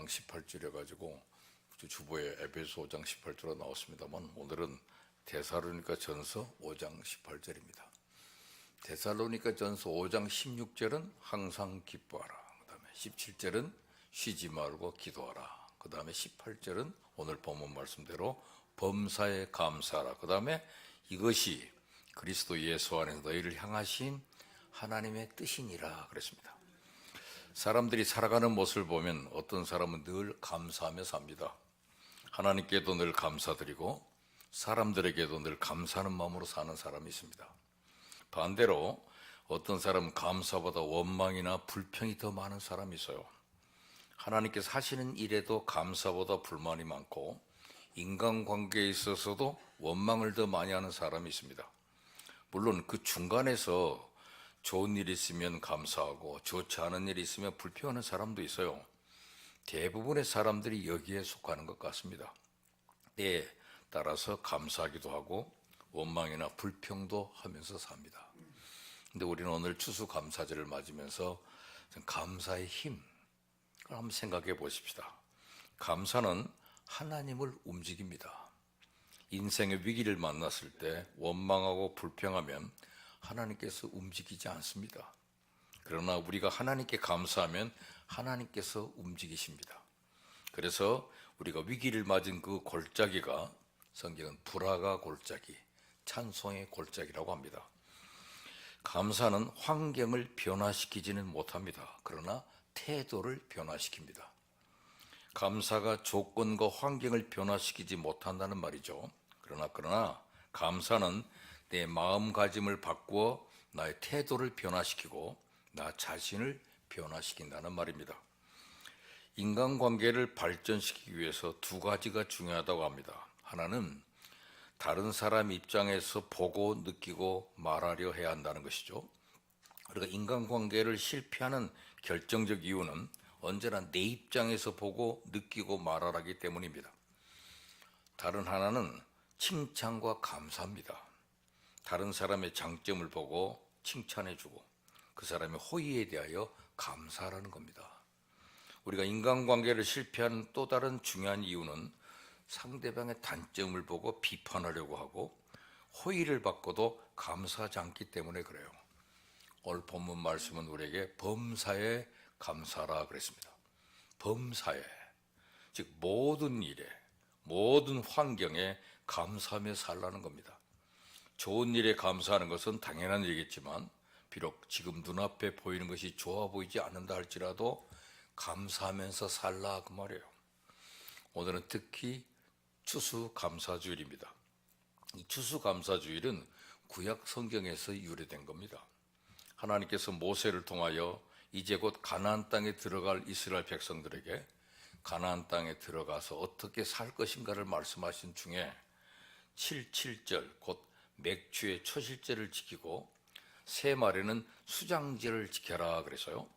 5장 18절에 가지고 주보에 에베소 5장 18절로 나왔습니다만 오늘은 데살로니가 전서 5장 18절입니다. 데살로니가 전서 5장 16절은 항상 기뻐하라. 그 다음에 17절은 쉬지 말고 기도하라. 그 다음에 18절은 오늘 본문 말씀대로 범사에 감사하라. 그 다음에 이것이 그리스도 예수 안에서 너희를 향하신 하나님의 뜻이니라 그랬습니다. 사람들이 살아가는 모습을 보면 어떤 사람은 늘 감사하며 삽니다. 하나님께도 늘 감사드리고 사람들에게도 늘 감사하는 마음으로 사는 사람이 있습니다. 반대로 어떤 사람은 감사보다 원망이나 불평이 더 많은 사람이 있어요. 하나님께서 하시는 일에도 감사보다 불만이 많고 인간관계에 있어서도 원망을 더 많이 하는 사람이 있습니다. 물론 그 중간에서 좋은 일이 있으면 감사하고 좋지 않은 일이 있으면 불평하는 사람도 있어요. 대부분의 사람들이 여기에 속하는 것 같습니다. 때에 따라서 감사하기도 하고 원망이나 불평도 하면서 삽니다. 근데 우리는 오늘 추수감사절을 맞으면서 감사의 힘을 한번 생각해 보십시다. 감사는 하나님을 움직입니다. 인생의 위기를 만났을 때 원망하고 불평하면 하나님께서 움직이지 않습니다. 그러나 우리가 하나님께 감사하면 하나님께서 움직이십니다. 그래서 우리가 위기를 맞은 그 골짜기가 성경은 불화가 골짜기, 찬송의 골짜기라고 합니다. 감사는 환경을 변화시키지는 못합니다. 그러나 태도를 변화시킵니다. 감사가 조건과 환경을 변화시키지 못한다는 말이죠. 그러나 감사는 내 마음가짐을 바꾸어 나의 태도를 변화시키고 나 자신을 변화시킨다는 말입니다. 인간관계를 발전시키기 위해서 두 가지가 중요하다고 합니다. 하나는 다른 사람 입장에서 보고 느끼고 말하려 해야 한다는 것이죠. 그러니까 인간관계를 실패하는 결정적 이유는 언제나 내 입장에서 보고 느끼고 말하기 때문입니다. 다른 하나는 칭찬과 감사입니다. 다른 사람의 장점을 보고 칭찬해주고 그 사람의 호의에 대하여 감사하라는 겁니다. 우리가 인간관계를 실패하는 또 다른 중요한 이유는 상대방의 단점을 보고 비판하려고 하고 호의를 받고도 감사하지 않기 때문에 그래요. 오늘 본문 말씀은 우리에게 범사에 감사하라 그랬습니다. 범사에, 즉 모든 일에, 모든 환경에 감사하며 살라는 겁니다. 좋은 일에 감사하는 것은 당연한 일이겠지만 비록 지금 눈앞에 보이는 것이 좋아 보이지 않는다 할지라도 감사하면서 살라 그 말이에요. 오늘은 특히 추수감사주일입니다. 이 추수감사주일은 구약 성경에서 유래된 겁니다. 하나님께서 모세를 통하여 이제 곧 가나안 땅에 들어갈 이스라엘 백성들에게 가나안 땅에 들어가서 어떻게 살 것인가를 말씀하신 중에 7.7절 곧 맥추의 초실제를 지키고 새 말에는 수장제를 지켜라 그래서요.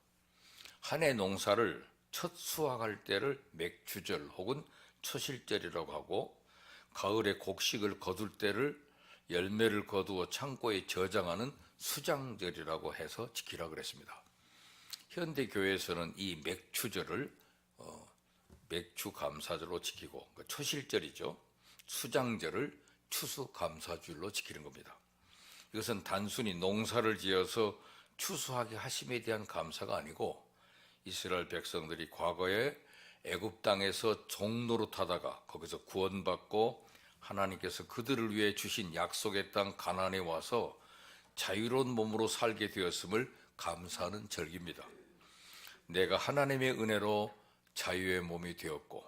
한 해 농사를 첫 수확할 때를 맥추절 혹은 초실절이라고 하고 가을에 곡식을 거둘 때를 열매를 거두어 창고에 저장하는 수장절이라고 해서 지키라 그랬습니다. 현대 교회에서는 이 맥추절을 맥추감사절로 지키고 초실절이죠. 수장절을 추수감사주일로 지키는 겁니다. 이것은 단순히 농사를 지어서 추수하게 하심에 대한 감사가 아니고 이스라엘 백성들이 과거에 애굽 땅에서 종노릇하다가 거기서 구원받고 하나님께서 그들을 위해 주신 약속의 땅 가나안에 와서 자유로운 몸으로 살게 되었음을 감사하는 절기입니다. 내가 하나님의 은혜로 자유의 몸이 되었고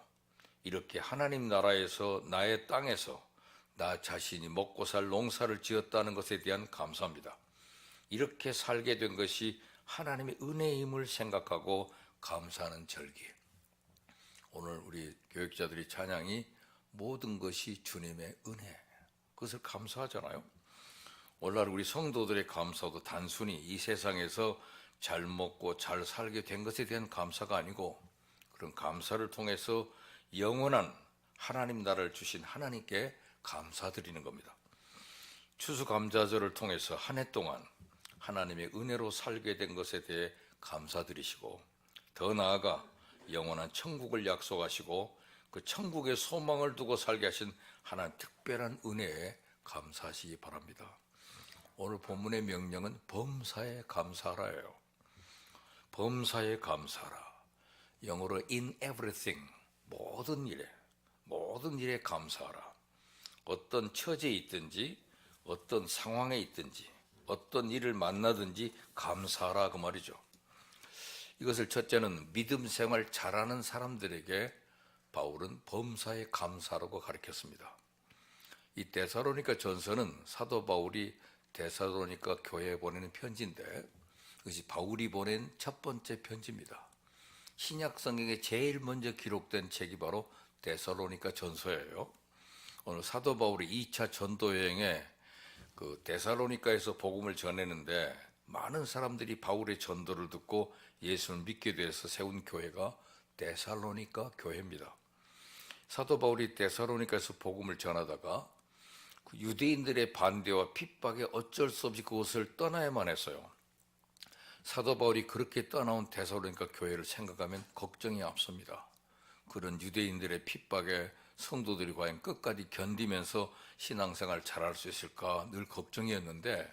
이렇게 하나님 나라에서 나의 땅에서 나 자신이 먹고 살 농사를 지었다는 것에 대한 감사입니다. 이렇게 살게 된 것이 하나님의 은혜임을 생각하고 감사하는 절기. 오늘 우리 교육자들이 찬양이 모든 것이 주님의 은혜, 그것을 감사하잖아요. 오늘날 우리 성도들의 감사도 단순히 이 세상에서 잘 먹고 잘 살게 된 것에 대한 감사가 아니고 그런 감사를 통해서 영원한 하나님 나라를 주신 하나님께 감사드리는 겁니다. 추수감사절을 통해서 한 해 동안 하나님의 은혜로 살게 된 것에 대해 감사드리시고 더 나아가 영원한 천국을 약속하시고 그 천국의 소망을 두고 살게 하신 하나님 특별한 은혜에 감사하시기 바랍니다. 오늘 본문의 명령은 범사에 감사하라예요. 범사에 감사하라. 영어로 in everything, 모든 일에 감사하라. 어떤 처지에 있든지 어떤 상황에 있든지 어떤 일을 만나든지 감사하라 그 말이죠. 이것을 첫째는 믿음 생활 잘하는 사람들에게 바울은 범사에 감사라고 가르쳤습니다. 이 데살로니가 전서는 사도 바울이 데살로니가 교회에 보내는 편지인데 이것이 바울이 보낸 첫 번째 편지입니다. 신약 성경에 제일 먼저 기록된 책이 바로 데살로니가 전서예요. 오늘 사도 바울이 2차 전도 여행에 그 데살로니가에서 복음을 전했는데 많은 사람들이 바울의 전도를 듣고 예수를 믿게 돼서 세운 교회가 데살로니가 교회입니다. 사도 바울이 데살로니가에서 복음을 전하다가 그 유대인들의 반대와 핍박에 어쩔 수 없이 그곳을 떠나야만 했어요. 사도 바울이 그렇게 떠나온 데살로니가 교회를 생각하면 걱정이 앞섭니다. 그런 유대인들의 핍박에 성도들이 과연 끝까지 견디면서 신앙생활 잘할 수 있을까 늘 걱정이었는데,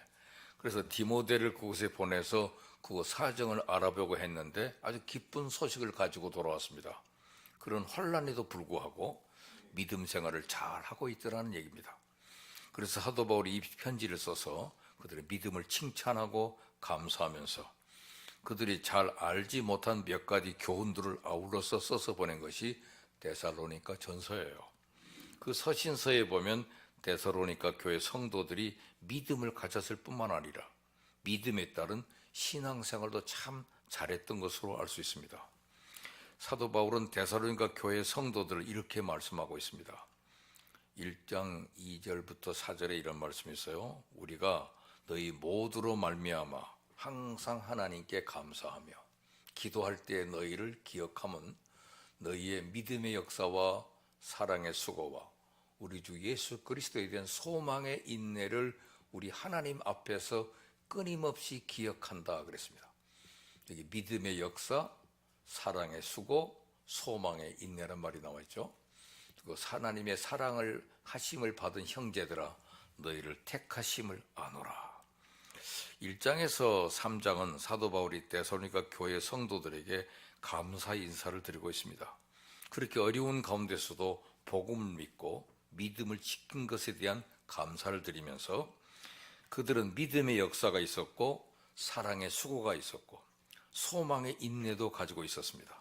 그래서 디모데를 그곳에 보내서 그 사정을 알아보고 했는데 아주 기쁜 소식을 가지고 돌아왔습니다. 그런 혼란에도 불구하고 믿음 생활을 잘 하고 있더라는 얘기입니다. 그래서 사도 바울이 이 편지를 써서 그들의 믿음을 칭찬하고 감사하면서 그들이 잘 알지 못한 몇 가지 교훈들을 아울러서 써서 보낸 것이 데살로니가 전서예요. 그 서신서에 보면 데살로니가 교회 성도들이 믿음을 가졌을 뿐만 아니라 믿음에 따른 신앙생활도 참 잘했던 것으로 알 수 있습니다. 사도 바울은 데살로니가 교회 성도들을 이렇게 말씀하고 있습니다. 1장 2절부터 4절에 이런 말씀이 있어요. 우리가 너희 모두로 말미암아 항상 하나님께 감사하며 기도할 때 너희를 기억하면 너희의 믿음의 역사와 사랑의 수고와 우리 주 예수 그리스도에 대한 소망의 인내를 우리 하나님 앞에서 끊임없이 기억한다 그랬습니다. 여기 믿음의 역사, 사랑의 수고, 소망의 인내란 말이 나와 있죠. 그 하나님의 사랑을 하심을 받은 형제들아 너희를 택하심을 아노라. 1장에서 3장은 사도 바울이 데살로니가 교회 성도들에게 감사 인사를 드리고 있습니다. 그렇게 어려운 가운데서도 복음을 믿고 믿음을 지킨 것에 대한 감사를 드리면서 그들은 믿음의 역사가 있었고 사랑의 수고가 있었고 소망의 인내도 가지고 있었습니다.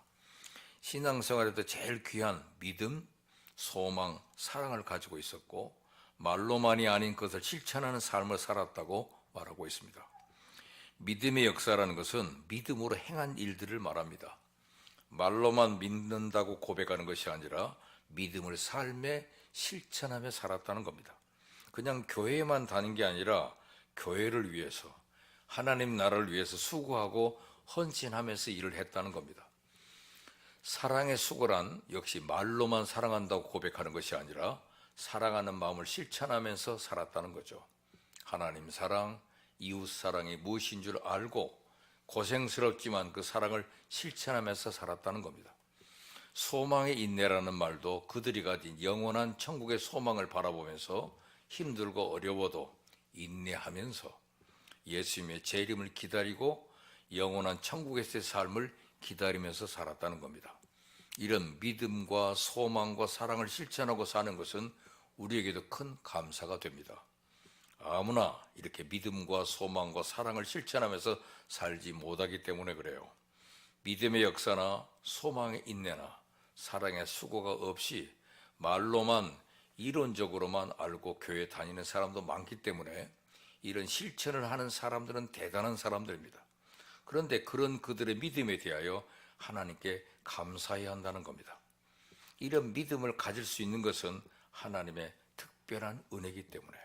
신앙생활에도 제일 귀한 믿음, 소망, 사랑을 가지고 있었고 말로만이 아닌 것을 실천하는 삶을 살았다고 말하고 있습니다. 믿음의 역사라는 것은 믿음으로 행한 일들을 말합니다. 말로만 믿는다고 고백하는 것이 아니라 믿음을 삶에 실천하며 살았다는 겁니다. 그냥 교회에만 다닌 게 아니라 교회를 위해서 하나님 나라를 위해서 수고하고 헌신하면서 일을 했다는 겁니다. 사랑의 수고란 역시 말로만 사랑한다고 고백하는 것이 아니라 사랑하는 마음을 실천하면서 살았다는 거죠. 하나님 사랑, 이웃 사랑이 무엇인 줄 알고 고생스럽지만 그 사랑을 실천하면서 살았다는 겁니다. 소망의 인내라는 말도 그들이 가진 영원한 천국의 소망을 바라보면서 힘들고 어려워도 인내하면서 예수님의 재림을 기다리고 영원한 천국에서의 삶을 기다리면서 살았다는 겁니다. 이런 믿음과 소망과 사랑을 실천하고 사는 것은 우리에게도 큰 감사가 됩니다. 아무나 이렇게 믿음과 소망과 사랑을 실천하면서 살지 못하기 때문에 그래요. 믿음의 역사나 소망의 인내나 사랑의 수고가 없이 말로만 이론적으로만 알고 교회 다니는 사람도 많기 때문에 이런 실천을 하는 사람들은 대단한 사람들입니다. 그런데 그런 그들의 믿음에 대하여 하나님께 감사해야 한다는 겁니다. 이런 믿음을 가질 수 있는 것은 하나님의 특별한 은혜이기 때문에.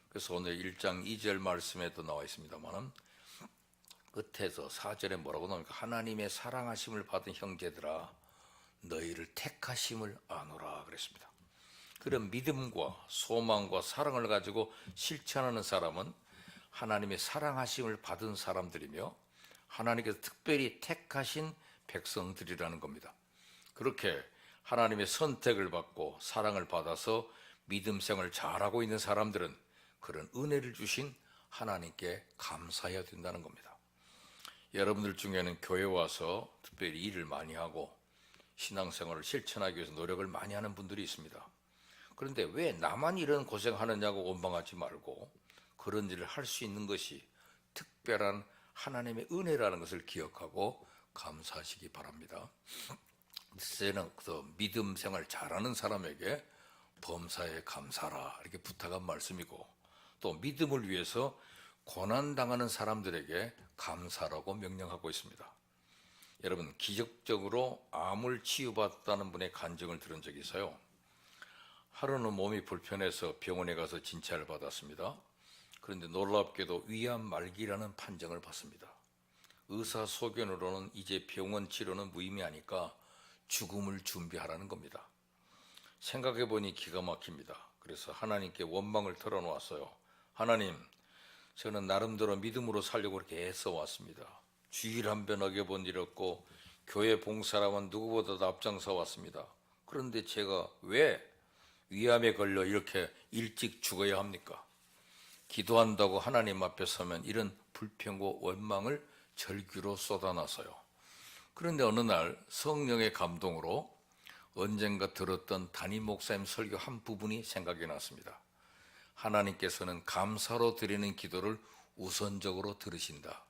그래서 오늘 1장 2절 말씀에도 나와 있습니다만 끝에서 4절에 뭐라고 나옵니까? 하나님의 사랑하심을 받은 형제들아 너희를 택하심을 아노라 그랬습니다. 그런 믿음과 소망과 사랑을 가지고 실천하는 사람은 하나님의 사랑하심을 받은 사람들이며 하나님께서 특별히 택하신 백성들이라는 겁니다. 그렇게 하나님의 선택을 받고 사랑을 받아서 믿음 생활을 잘하고 있는 사람들은 그런 은혜를 주신 하나님께 감사해야 된다는 겁니다. 여러분들 중에는 교회 와서 특별히 일을 많이 하고 신앙생활을 실천하기 위해서 노력을 많이 하는 분들이 있습니다. 그런데 왜 나만 이런 고생하느냐고 원망하지 말고 그런 일을 할 수 있는 것이 특별한 하나님의 은혜라는 것을 기억하고 감사하시기 바랍니다. 이제는 믿음 생활 잘하는 사람에게 범사에 감사라 이렇게 부탁한 말씀이고, 또 믿음을 위해서 고난당하는 사람들에게 감사라고 명령하고 있습니다. 여러분, 기적적으로 암을 치유받았다는 분의 간증을 들은 적이 있어요. 하루는 몸이 불편해서 병원에 가서 진찰을 받았습니다. 그런데 놀랍게도 위암 말기라는 판정을 받습니다. 의사 소견으로는 이제 병원 치료는 무의미하니까 죽음을 준비하라는 겁니다. 생각해보니 기가 막힙니다. 그래서 하나님께 원망을 털어놓았어요. 하나님, 저는 나름대로 믿음으로 살려고 그렇게 애써 왔습니다. 주일 한 번 어겨본 일 없고 교회 봉사라면 누구보다도 앞장서 왔습니다. 그런데 제가 왜 위암에 걸려 이렇게 일찍 죽어야 합니까? 기도한다고 하나님 앞에 서면 이런 불평과 원망을 절규로 쏟아놨어요. 그런데 어느 날 성령의 감동으로 언젠가 들었던 담임 목사님 설교 한 부분이 생각이 났습니다. 하나님께서는 감사로 드리는 기도를 우선적으로 들으신다.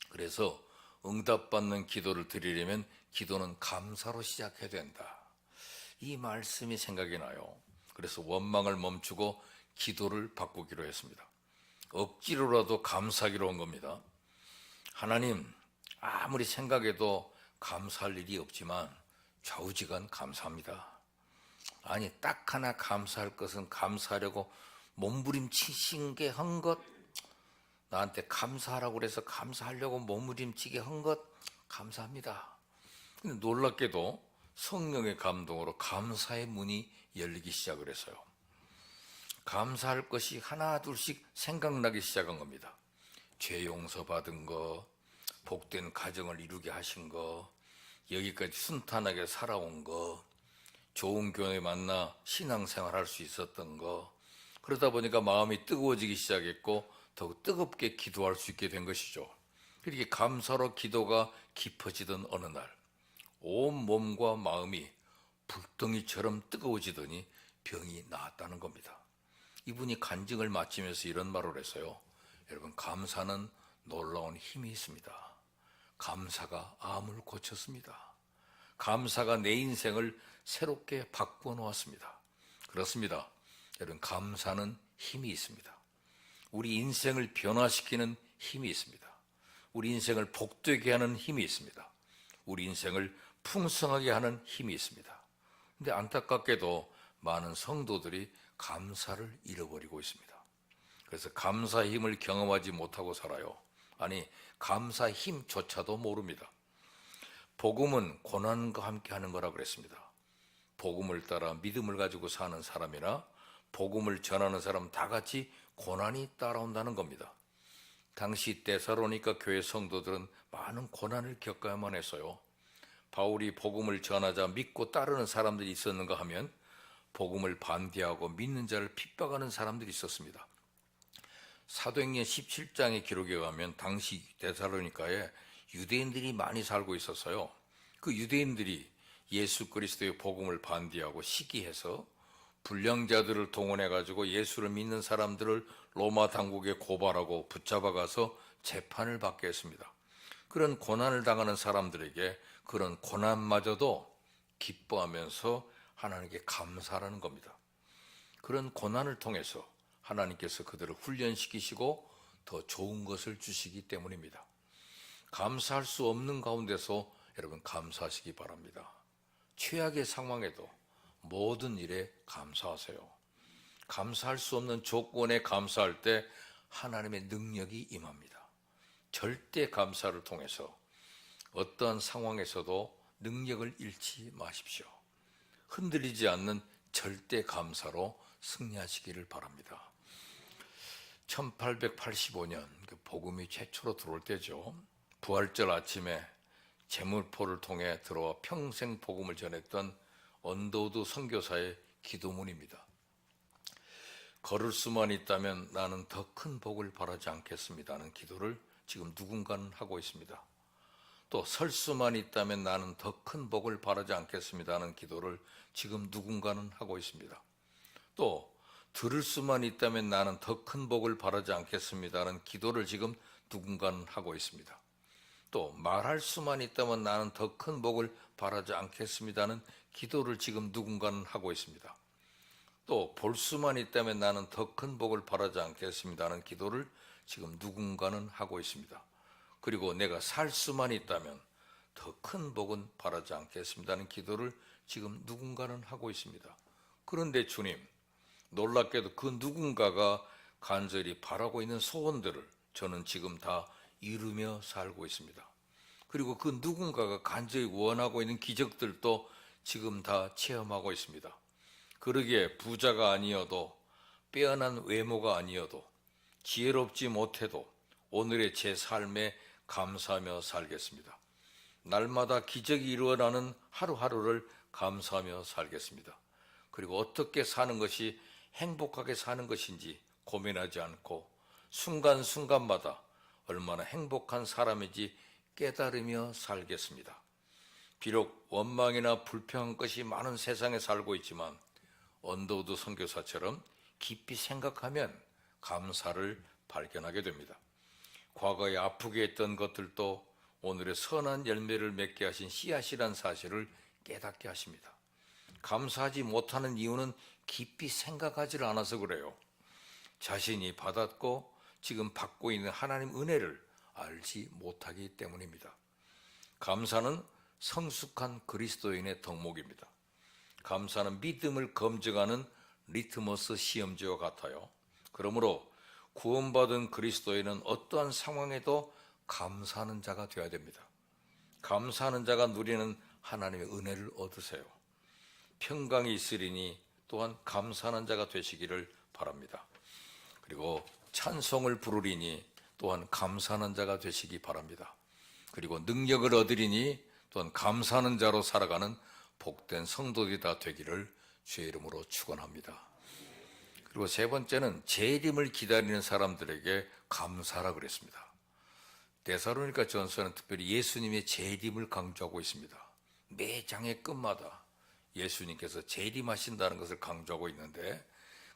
그래서 응답받는 기도를 드리려면 기도는 감사로 시작해야 된다. 이 말씀이 생각이 나요. 그래서 원망을 멈추고 기도를 바꾸기로 했습니다. 억지로라도 감사하기로 한 겁니다. 하나님, 아무리 생각해도 감사할 일이 없지만 좌우지간 감사합니다. 아니, 딱 하나 감사할 것은 감사하려고 몸부림치신 게 한 것, 나한테 감사하라고 그래서 감사하려고 몸부림치게 한 것 감사합니다. 근데 놀랍게도 성령의 감동으로 감사의 문이 열리기 시작을 했어요. 감사할 것이 하나 둘씩 생각나기 시작한 겁니다. 죄 용서받은 거, 복된 가정을 이루게 하신 거, 여기까지 순탄하게 살아온 거, 좋은 교회 만나 신앙생활 할 수 있었던 거, 그러다 보니까 마음이 뜨거워지기 시작했고 더욱 뜨겁게 기도할 수 있게 된 것이죠. 이렇게 감사로 기도가 깊어지던 어느 날 온 몸과 마음이 불덩이처럼 뜨거워지더니 병이 나았다는 겁니다. 이분이 간증을 마치면서 이런 말을 했어요. 여러분, 감사는 놀라운 힘이 있습니다. 감사가 암을 고쳤습니다. 감사가 내 인생을 새롭게 바꾸어 놓았습니다. 그렇습니다. 여러분, 감사는 힘이 있습니다. 우리 인생을 변화시키는 힘이 있습니다. 우리 인생을 복되게 하는 힘이 있습니다. 우리 인생을 풍성하게 하는 힘이 있습니다. 그런데 안타깝게도 많은 성도들이 감사를 잃어버리고 있습니다. 그래서 감사의 힘을 경험하지 못하고 살아요. 아니, 감사의 힘조차도 모릅니다. 복음은 고난과 함께 하는 거라고 그랬습니다. 복음을 따라 믿음을 가지고 사는 사람이나 복음을 전하는 사람 다 같이 고난이 따라온다는 겁니다. 당시 데살로니가 교회 성도들은 많은 고난을 겪어야만 했어요. 바울이 복음을 전하자 믿고 따르는 사람들이 있었는가 하면 복음을 반대하고 믿는 자를 핍박하는 사람들이 있었습니다. 사도행전 17장의 기록에 가면 당시 데살로니가에 유대인들이 많이 살고 있었어요. 그 유대인들이 예수 그리스도의 복음을 반대하고 시기해서 불량자들을 동원해가지고 예수를 믿는 사람들을 로마 당국에 고발하고 붙잡아가서 재판을 받게 했습니다. 그런 고난을 당하는 사람들에게 그런 고난마저도 기뻐하면서 하나님께 감사하는 겁니다. 그런 고난을 통해서 하나님께서 그들을 훈련시키시고 더 좋은 것을 주시기 때문입니다. 감사할 수 없는 가운데서 여러분 감사하시기 바랍니다. 최악의 상황에도 모든 일에 감사하세요. 감사할 수 없는 조건에 감사할 때 하나님의 능력이 임합니다. 절대 감사를 통해서 어떠한 상황에서도 능력을 잃지 마십시오. 흔들리지 않는 절대 감사로 승리하시기를 바랍니다. 1885년 복음이 최초로 들어올 때죠. 부활절 아침에 제물포를 통해 들어와 평생 복음을 전했던 언더우드 선교사의 기도문입니다. 걸을 수만 있다면 나는 더 큰 복을 바라지 않겠습니다는 기도를 지금 누군가는 하고 있습니다. 또 설 수만 있다면 나는 더 큰 복을 바라지 않겠습니다는 기도를 지금 누군가는 하고 있습니다. 또 들을 수만 있다면 나는 더 큰 복을 바라지 않겠습니다는 기도를 지금 누군가는 하고 있습니다. 또 말할 수만 있다면 나는 더 큰 복을 바라지 않겠습니다는 기도를 지금 누군가는 하고 있습니다. 또 볼 수만 있다면 나는 더 큰 복을 바라지 않겠습니다는 기도를 지금 누군가는 하고 있습니다. 그리고 내가 살 수만 있다면 더 큰 복은 바라지 않겠습니다는 기도를 지금 누군가는 하고 있습니다. 그런데 주님, 놀랍게도 그 누군가가 간절히 바라고 있는 소원들을 저는 지금 다 이루며 살고 있습니다. 그리고 그 누군가가 간절히 원하고 있는 기적들도 지금 다 체험하고 있습니다. 그러기에 부자가 아니어도, 빼어난 외모가 아니어도, 지혜롭지 못해도 오늘의 제 삶에 감사하며 살겠습니다. 날마다 기적이 일어나는 하루하루를 감사하며 살겠습니다. 그리고 어떻게 사는 것이 행복하게 사는 것인지 고민하지 않고 순간순간마다 얼마나 행복한 사람인지 깨달으며 살겠습니다. 비록 원망이나 불평한 것이 많은 세상에 살고 있지만 언더우드 선교사처럼 깊이 생각하면 감사를 발견하게 됩니다. 과거에 아프게 했던 것들도 오늘의 선한 열매를 맺게 하신 씨앗이란 사실을 깨닫게 하십니다. 감사하지 못하는 이유는 깊이 생각하지 않아서 그래요. 자신이 받았고 지금 받고 있는 하나님 은혜를 알지 못하기 때문입니다. 감사는 성숙한 그리스도인의 덕목입니다. 감사는 믿음을 검증하는 리트머스 시험지와 같아요. 그러므로 구원받은 그리스도인은 어떠한 상황에도 감사하는 자가 되어야 됩니다. 감사하는 자가 누리는 하나님의 은혜를 얻으세요. 평강이 있으리니 또한 감사하는 자가 되시기를 바랍니다. 그리고 찬송을 부르리니 또한 감사하는 자가 되시기 바랍니다. 그리고 능력을 얻으리니 또한 감사하는 자로 살아가는 복된 성도들이 다 되기를 주의 이름으로 축원합니다. 그리고 세 번째는 재림을 기다리는 사람들에게 감사하라 그랬습니다. 데살로니가 전서는 특별히 예수님의 재림을 강조하고 있습니다. 매 장의 끝마다 예수님께서 재림하신다는 것을 강조하고 있는데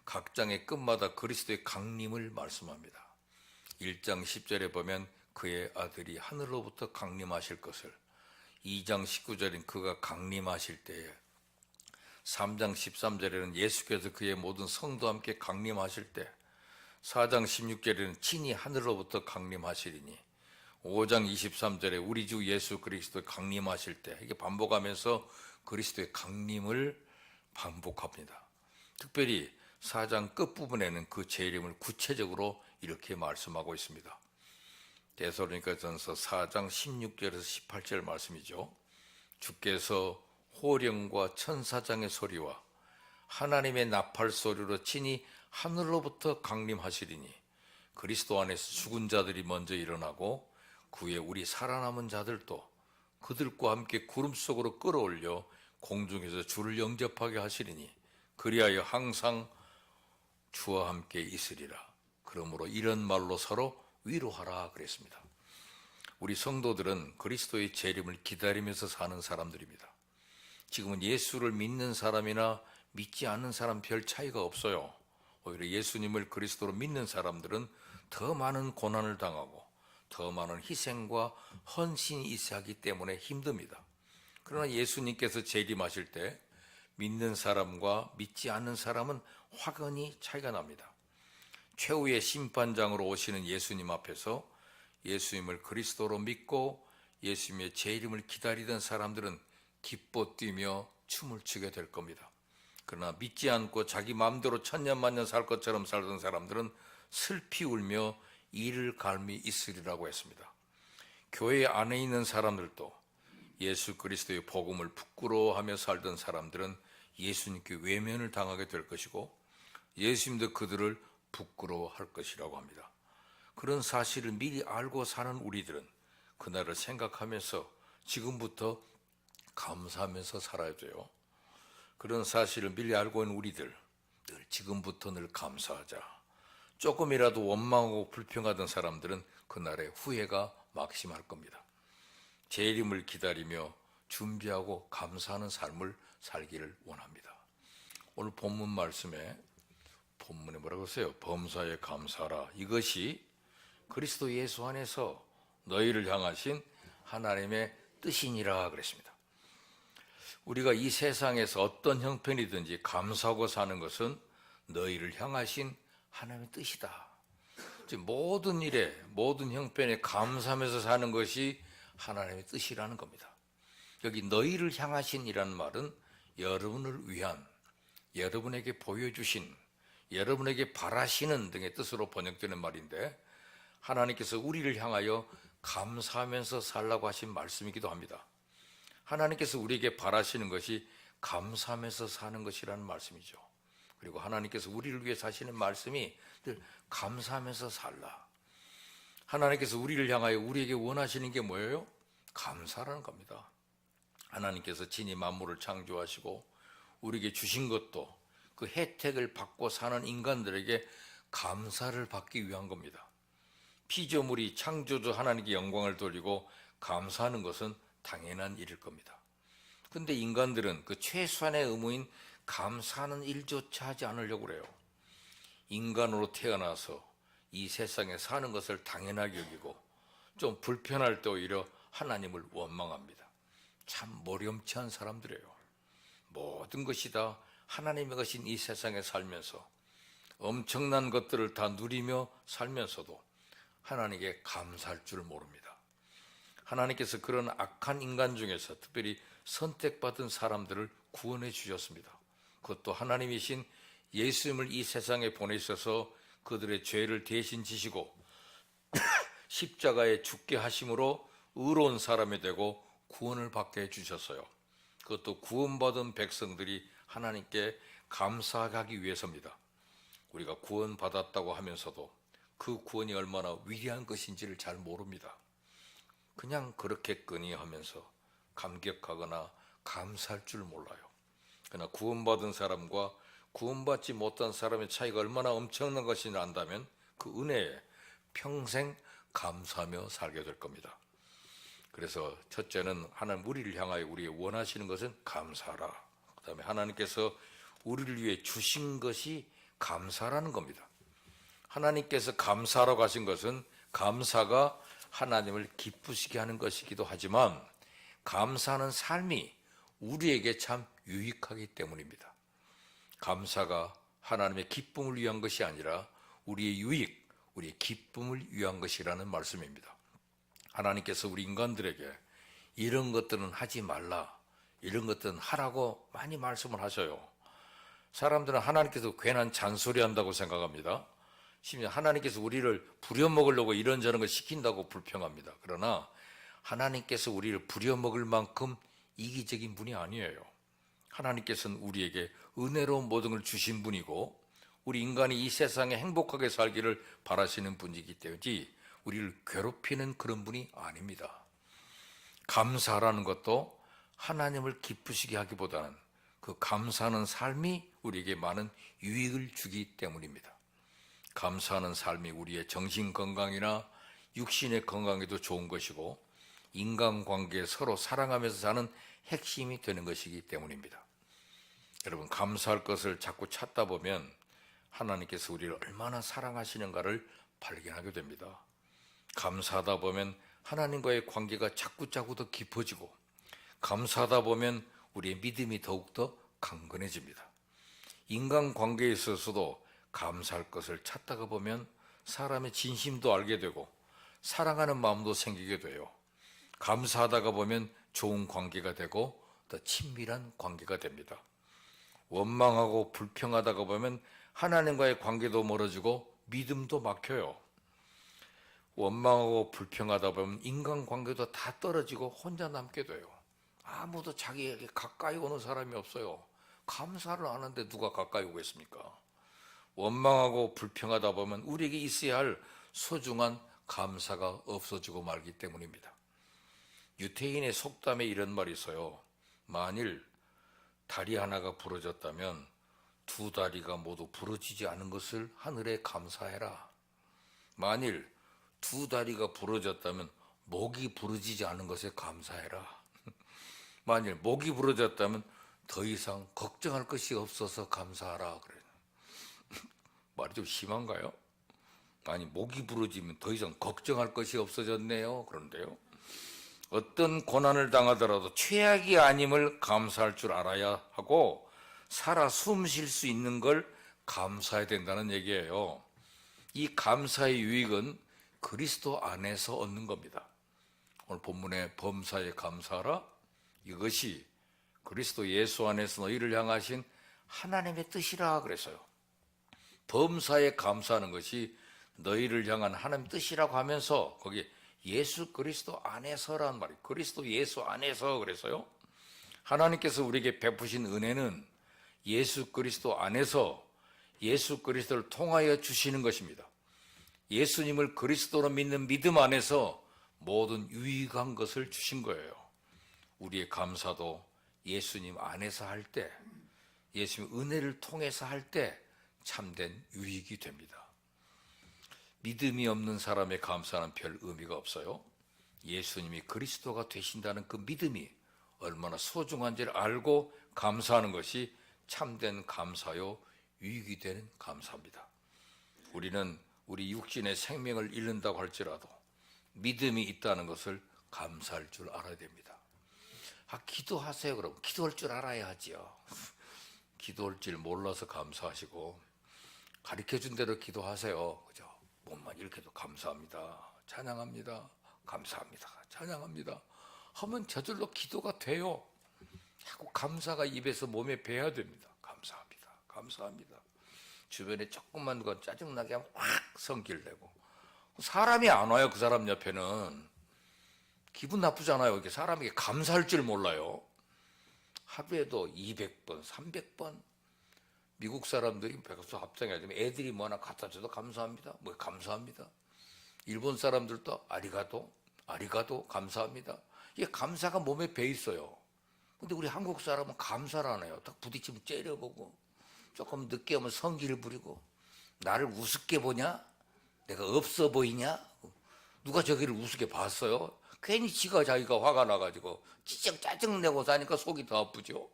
각 장의 끝마다 그리스도의 강림을 말씀합니다. 1장 10절에 보면 그의 아들이 하늘로부터 강림하실 것을, 2장 19절엔 그가 강림하실 때에, 3장 13절에는 예수께서 그의 모든 성도와 함께 강림하실 때, 4장 16절에는 친히 하늘로부터 강림하시리니, 5장 23절에 우리 주 예수 그리스도 강림하실 때, 이게 반복하면서 그리스도의 강림을 반복합니다. 특별히 4장 끝부분에는 그 재림을 구체적으로 이렇게 말씀하고 있습니다. 데살로니가전서 4장 16절에서 18절 말씀이죠. 주께서 호령과 천사장의 소리와 하나님의 나팔 소리로 친히 하늘로부터 강림하시리니 그리스도 안에서 죽은 자들이 먼저 일어나고 그에 우리 살아남은 자들도 그들과 함께 구름 속으로 끌어올려 공중에서 주를 영접하게 하시리니 그리하여 항상 주와 함께 있으리라. 그러므로 이런 말로 서로 위로하라 그랬습니다. 우리 성도들은 그리스도의 재림을 기다리면서 사는 사람들입니다. 지금은 예수를 믿는 사람이나 믿지 않는 사람 별 차이가 없어요. 오히려 예수님을 그리스도로 믿는 사람들은 더 많은 고난을 당하고 더 많은 희생과 헌신이 있어야 하기 때문에 힘듭니다. 그러나 예수님께서 재림하실 때 믿는 사람과 믿지 않는 사람은 확연히 차이가 납니다. 최후의 심판장으로 오시는 예수님 앞에서 예수님을 그리스도로 믿고 예수님의 재림을 기다리던 사람들은 기뻐 뛰며 춤을 추게 될 겁니다. 그러나 믿지 않고 자기 마음대로 천년만년 살 것처럼 살던 사람들은 슬피 울며 이를 갈미 있으리라고 했습니다. 교회 안에 있는 사람들도 예수 그리스도의 복음을 부끄러워하며 살던 사람들은 예수님께 외면을 당하게 될 것이고 예수님도 그들을 부끄러워할 것이라고 합니다. 그런 사실을 미리 알고 사는 우리들은 그날을 생각하면서 지금부터 감사하면서 살아야 돼요. 그런 사실을 미리 알고 있는 우리들, 늘 지금부터 늘 감사하자. 조금이라도 원망하고 불평하던 사람들은 그날의 후회가 막심할 겁니다. 재림을 기다리며 준비하고 감사하는 삶을 살기를 원합니다. 오늘 본문 말씀에 본문에 뭐라고 했어요? 범사에 감사하라. 이것이 그리스도 예수 안에서 너희를 향하신 하나님의 뜻이니라 그랬습니다. 우리가 이 세상에서 어떤 형편이든지 감사하고 사는 것은 너희를 향하신 하나님의 뜻이다. 즉 모든 일에 모든 형편에 감사하면서 사는 것이 하나님의 뜻이라는 겁니다. 여기 너희를 향하신이라는 말은 여러분을 위한, 여러분에게 보여주신, 여러분에게 바라시는 등의 뜻으로 번역되는 말인데, 하나님께서 우리를 향하여 감사하면서 살라고 하신 말씀이기도 합니다. 하나님께서 우리에게 바라시는 것이 감사하면서 사는 것이라는 말씀이죠. 그리고 하나님께서 우리를 위해 사시는 말씀이 늘 감사하면서 살라. 하나님께서 우리를 향하여 우리에게 원하시는 게 뭐예요? 감사라는 겁니다. 하나님께서 친히 만물을 창조하시고 우리에게 주신 것도 그 혜택을 받고 사는 인간들에게 감사를 받기 위한 겁니다. 피조물이 창조주 하나님께 영광을 돌리고 감사하는 것은 당연한 일일 겁니다. 근데 인간들은 그 최소한의 의무인 감사하는 일조차 하지 않으려고 그래요. 인간으로 태어나서 이 세상에 사는 것을 당연하게 여기고 좀 불편할 때 오히려 하나님을 원망합니다. 참 모렴치한 사람들이에요. 모든 것이 다 하나님의 것인 이 세상에 살면서 엄청난 것들을 다 누리며 살면서도 하나님께 감사할 줄 모릅니다. 하나님께서 그런 악한 인간 중에서 특별히 선택받은 사람들을 구원해 주셨습니다. 그것도 하나님이신 예수님을 이 세상에 보내셔서 그들의 죄를 대신 지시고 십자가에 죽게 하심으로 의로운 사람이 되고 구원을 받게 해주셨어요. 그것도 구원받은 백성들이 하나님께 감사하기 위해서입니다. 우리가 구원받았다고 하면서도 그 구원이 얼마나 위대한 것인지를 잘 모릅니다. 그냥 그렇게거니 하면서 감격하거나 감사할 줄 몰라요. 그러나 구원받은 사람과 구원받지 못한 사람의 차이가 얼마나 엄청난 것인지 안다면 그 은혜에 평생 감사하며 살게 될 겁니다. 그래서 첫째는 하나님 우리를 향하여 우리의 원하시는 것은 감사하라. 그 다음에 하나님께서 우리를 위해 주신 것이 감사라는 겁니다. 하나님께서 감사라고 하신 것은 감사가 하나님을 기쁘시게 하는 것이기도 하지만 감사하는 삶이 우리에게 참 유익하기 때문입니다. 감사가 하나님의 기쁨을 위한 것이 아니라 우리의 유익, 우리의 기쁨을 위한 것이라는 말씀입니다. 하나님께서 우리 인간들에게 이런 것들은 하지 말라, 이런 것들은 하라고 많이 말씀을 하셔요. 사람들은 하나님께서 괜한 잔소리 한다고 생각합니다. 심지어 하나님께서 우리를 부려먹으려고 이런저런 걸 시킨다고 불평합니다. 그러나 하나님께서 우리를 부려먹을 만큼 이기적인 분이 아니에요. 하나님께서는 우리에게 은혜로운 모든 걸 주신 분이고 우리 인간이 이 세상에 행복하게 살기를 바라시는 분이기 때문에 우리를 괴롭히는 그런 분이 아닙니다. 감사라는 것도 하나님을 기쁘시게 하기보다는 그 감사하는 삶이 우리에게 많은 유익을 주기 때문입니다. 감사하는 삶이 우리의 정신 건강이나 육신의 건강에도 좋은 것이고 인간관계에 서로 사랑하면서 사는 핵심이 되는 것이기 때문입니다. 여러분, 감사할 것을 자꾸 찾다 보면 하나님께서 우리를 얼마나 사랑하시는가를 발견하게 됩니다. 감사하다 보면 하나님과의 관계가 자꾸 더 깊어지고 감사하다 보면 우리의 믿음이 더욱더 강건해집니다. 인간관계에 있어서도 감사할 것을 찾다가 보면 사람의 진심도 알게 되고 사랑하는 마음도 생기게 돼요. 감사하다가 보면 좋은 관계가 되고 더 친밀한 관계가 됩니다. 원망하고 불평하다가 보면 하나님과의 관계도 멀어지고 믿음도 막혀요. 원망하고 불평하다 보면 인간관계도 다 떨어지고 혼자 남게 돼요. 아무도 자기에게 가까이 오는 사람이 없어요. 감사를 안 하는데 누가 가까이 오겠습니까? 원망하고 불평하다 보면 우리에게 있어야 할 소중한 감사가 없어지고 말기 때문입니다. 유태인의 속담에 이런 말이 있어요. 만일 다리 하나가 부러졌다면 두 다리가 모두 부러지지 않은 것을 하늘에 감사해라. 만일 두 다리가 부러졌다면 목이 부러지지 않은 것에 감사해라. 만일 목이 부러졌다면 더 이상 걱정할 것이 없어서 감사하라. 그래요. 말이 좀 심한가요? 아니, 목이 부러지면 더 이상 걱정할 것이 없어졌네요. 그런데요, 어떤 고난을 당하더라도 최악이 아님을 감사할 줄 알아야 하고 살아 숨 쉴 수 있는 걸 감사해야 된다는 얘기예요. 이 감사의 유익은 그리스도 안에서 얻는 겁니다. 오늘 본문의 범사에 감사하라, 이것이 그리스도 예수 안에서 너희를 향하신 하나님의 뜻이라 그랬어요. 범사에 감사하는 것이 너희를 향한 하나님의 뜻이라고 하면서 거기에 예수 그리스도 안에서란 말이에요. 그리스도 예수 안에서. 그래서요, 하나님께서 우리에게 베푸신 은혜는 예수 그리스도 안에서 예수 그리스도를 통하여 주시는 것입니다. 예수님을 그리스도로 믿는 믿음 안에서 모든 유익한 것을 주신 거예요. 우리의 감사도 예수님 안에서 할 때, 예수님 은혜를 통해서 할 때 참된 유익이 됩니다. 믿음이 없는 사람의 감사는 별 의미가 없어요. 예수님이 그리스도가 되신다는 그 믿음이 얼마나 소중한지를 알고 감사하는 것이 참된 감사요 유익이 되는 감사입니다. 우리는 우리 육신의 생명을 잃는다고 할지라도 믿음이 있다는 것을 감사할 줄 알아야 됩니다. 기도하세요. 그럼 기도할 줄 알아야 하지요. 기도할 줄 몰라서 감사하시고 가르쳐준 대로 기도하세요. 그죠? 몸만 이렇게 해도 감사합니다, 찬양합니다, 감사합니다, 찬양합니다 하면 저절로 기도가 돼요. 자꾸 감사가 입에서 몸에 배야 됩니다. 감사합니다, 감사합니다. 주변에 조금만 건 짜증나게 하면 확 성질 내고, 사람이 안 와요. 그 사람 옆에는 기분 나쁘잖아요. 이렇게 사람에게 감사할 줄 몰라요. 하루에도 200번, 300번 미국 사람들이 백수 합성해가지고 애들이 뭐 하나 갖다 줘도 감사합니다. 뭐 감사합니다. 일본 사람들도 아리가도, 아리가도 감사합니다. 이게 감사가 몸에 배 있어요. 근데 우리 한국 사람은 감사를 안 해요. 딱 부딪히면 째려보고, 조금 늦게 오면 성기를 부리고, 나를 우습게 보냐? 내가 없어 보이냐? 누가 저기를 우습게 봤어요? 괜히 자기가 화가 나가지고 찌쩍 짜증내고 사니까 속이 더 아프죠.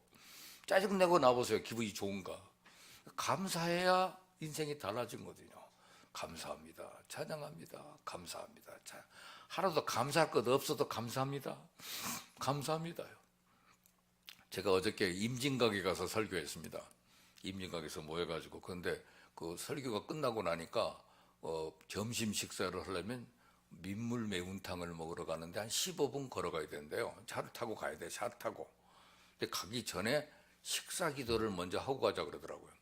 짜증내고 나보세요. 기분이 좋은가? 감사해야 인생이 달라진 거거든요. 감사합니다, 찬양합니다, 감사합니다. 하나도 감사할 것 없어도 감사합니다, 감사합니다요. 제가 어저께 임진각에 가서 설교했습니다. 임진각에서 모여가지고, 그런데 그 설교가 끝나고 나니까 점심 식사를 하려면 민물 매운탕을 먹으러 가는데 한 15분 걸어가야 되는데요. 차를 타고 가야 돼, 차 타고. 근데 가기 전에 식사 기도를 먼저 하고 가자 그러더라고요.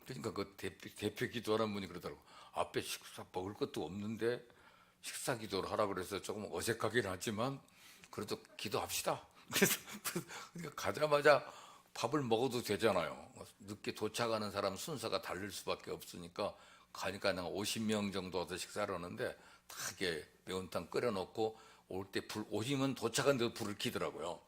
그러니까 그 대표 기도하는 분이 그러더라고요. 앞에 식사 먹을 것도 없는데 식사 기도를 하라 그래서 조금 어색하긴 하지만 그래도 기도합시다. 그래서 그러니까 가자마자 밥을 먹어도 되잖아요. 늦게 도착하는 사람 순서가 다를 수밖에 없으니까 가니까 한 50명 정도 와서 식사를 하는데 다 이렇게 매운탕 끓여놓고 올 때 오시면 도착하는데도 불을 켜더라고요.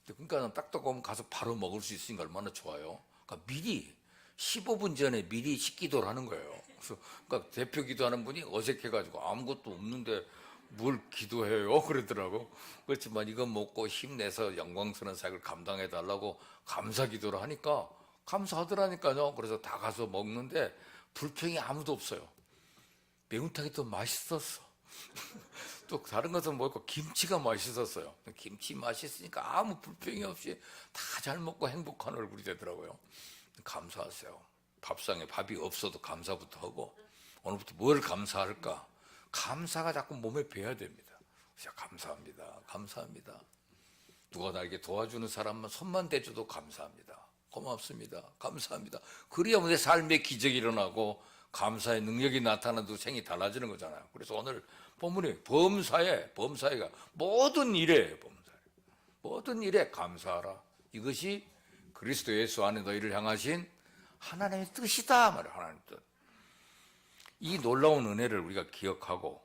그러니까 딱딱 오면 가서 바로 먹을 수 있으니까 얼마나 좋아요. 그러니까 미리 15분 전에 미리 식기도를 하는 거예요. 그래서 그러니까 대표 기도하는 분이 어색해가지고 아무것도 없는데 뭘 기도해요? 그러더라고. 그렇지만 이거 먹고 힘내서 영광스러운 사역을 감당해 달라고 감사 기도를 하니까 감사하더라니까요. 그래서 다 가서 먹는데 불평이 아무도 없어요. 매운탕이 또 맛있었어. 또 다른 것은 뭐고 김치가 맛있었어요. 김치 맛있으니까 아무 불평이 없이 다 잘 먹고 행복한 얼굴이 되더라고요. 감사하세요. 밥상에 밥이 없어도 감사부터 하고, 오늘부터 뭘 감사할까? 감사가 자꾸 몸에 배야 됩니다. 그래서 감사합니다, 감사합니다. 누가 나에게 도와주는 사람만 손만 대줘도 감사합니다, 고맙습니다, 감사합니다. 그래야 내 삶의 기적이 일어나고 감사의 능력이 나타나도 생이 달라지는 거잖아요. 그래서 오늘 본문이 범사에가 모든 일에 모든 일에 감사하라. 이것이 그리스도 예수 안에 너희를 향하신 하나님의 뜻이다 말이에요. 하나님의 뜻. 이 놀라운 은혜를 우리가 기억하고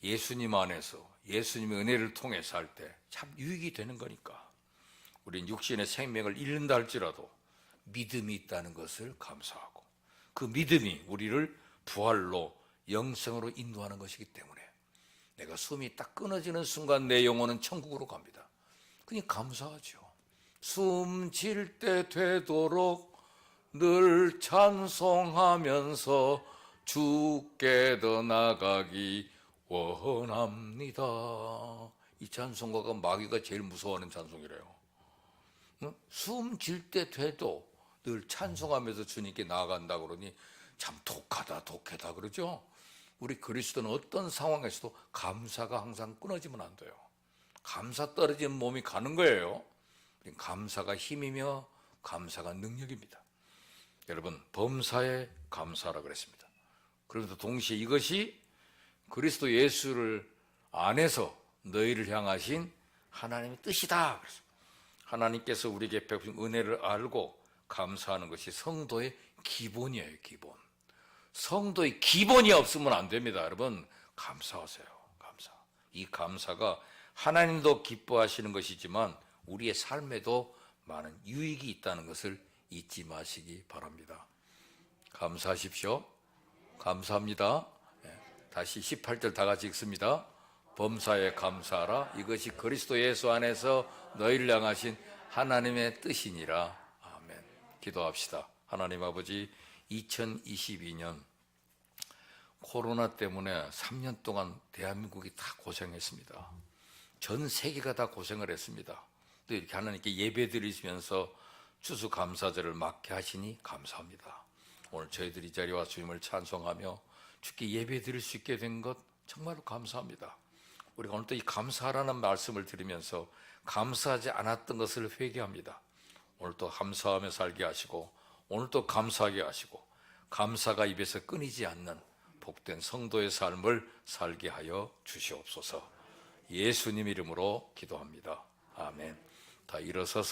예수님 안에서 예수님의 은혜를 통해서 할 때 참 유익이 되는 거니까 우린 육신의 생명을 잃는다 할지라도 믿음이 있다는 것을 감사하고 그 믿음이 우리를 부활로 영생으로 인도하는 것이기 때문에 내가 숨이 딱 끊어지는 순간 내 영혼은 천국으로 갑니다. 그러니까 감사하죠. 숨 질 때 되도록 늘 찬송하면서 주께 더 나가기 원합니다. 이 찬송가가 마귀가 제일 무서워하는 찬송이래요. 숨 질 때 돼도 늘 찬송하면서 주님께 나아간다 그러니 참 독하다 그러죠. 우리 그리스도는 어떤 상황에서도 감사가 항상 끊어지면 안 돼요. 감사 떨어지는 몸이 가는 거예요. 감사가 힘이며 감사가 능력입니다. 여러분, 범사에 감사하라 그랬습니다. 그러면서 동시에 이것이 그리스도 예수를 안에서 너희를 향하신 하나님의 뜻이다 그랬어요. 하나님께서 우리에게 베푸신 은혜를 알고 감사하는 것이 성도의 기본이에요. 기본. 성도의 기본이 없으면 안 됩니다. 여러분, 감사하세요. 감사. 이 감사가 하나님도 기뻐하시는 것이지만 우리의 삶에도 많은 유익이 있다는 것을 잊지 마시기 바랍니다. 감사하십시오. 감사합니다. 다시 18절 다 같이 읽습니다. 범사에 감사하라. 이것이 그리스도 예수 안에서 너희를 향하신 하나님의 뜻이니라. 아멘. 기도합시다. 하나님 아버지, 2022년 코로나 때문에 3년 동안 대한민국이 다 고생했습니다. 전 세계가 다 고생을 했습니다. 또 이렇게 하나님께 예배 드리시면서 추수감사절을 맞게 하시니 감사합니다. 오늘 저희들이 이 자리에 와서 주님을 찬송하며 주께 예배 드릴 수 있게 된 것 정말로 감사합니다. 우리가 오늘 또 이 감사하라는 말씀을 들으면서 감사하지 않았던 것을 회개합니다. 오늘 또 감사하며 살게 하시고 오늘 또 감사하게 하시고 감사가 입에서 끊이지 않는 복된 성도의 삶을 살게 하여 주시옵소서. 예수님 이름으로 기도합니다. 아멘. 다 일어서서